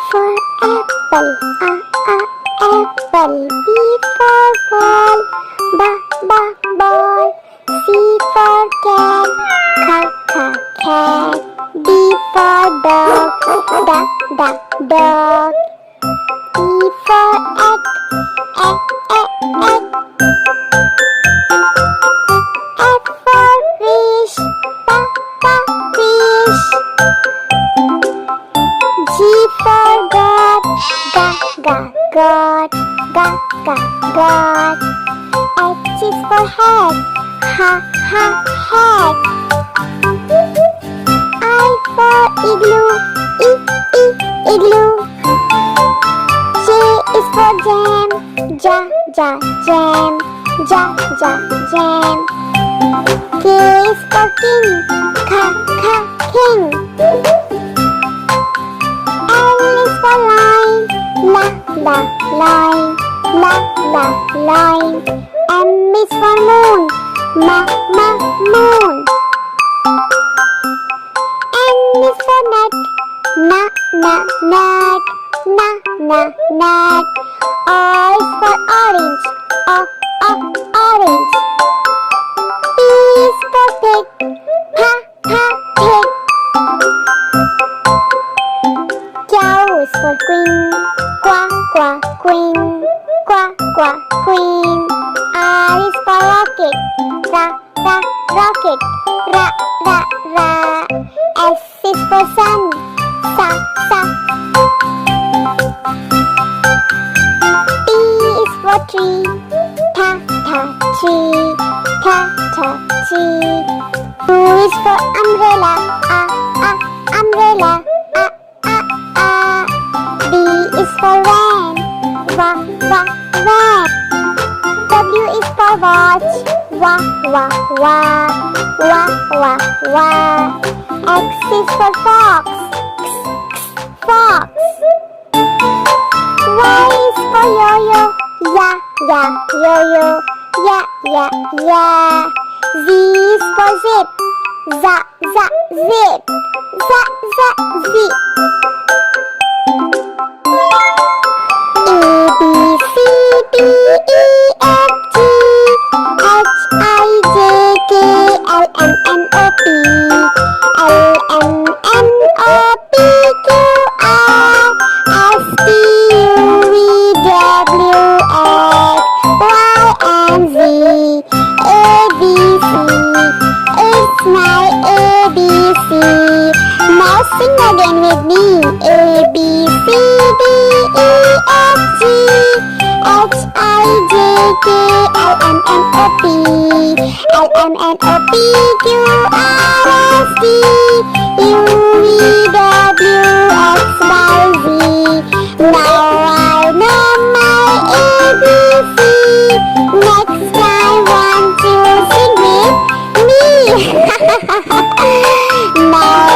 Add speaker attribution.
Speaker 1: for apple, apple. B for ball, ball. C for cat, cat. D for dog, dog. E for egg, egg. F for fish, fish. G for God, God. H is for head, head. I for igloo, igloo. J is for jam, jam. K is for king, king. L is for line, line. M is for moon, moon. N is for nut, nut. O is for orange, orange. P is for pig, pig. Q is for queen, queen. R is for rocket, rocket. S is for sun, sun. T is for tree, tree. U is for umbrella, umbrella. V is for van, van. W is for watch, wa. X is for fox, fox. Y is for yo-yo, yo-yo. Z is for zip, zip. A, B, C, D, E, F, G, H, I, J, K, L, M, N, O, P, Q, R, S, T, U, V, W, X, Y, and Z. A, B, C, it's my ABC. Now sing again with me. A, B, C, D, E, F, G, H, I, J, K, L, M, N, O, P, Q, R, S, T, U, V, W, X, Y, Z. Now I know my ABC. Next time, want to sing with me? Now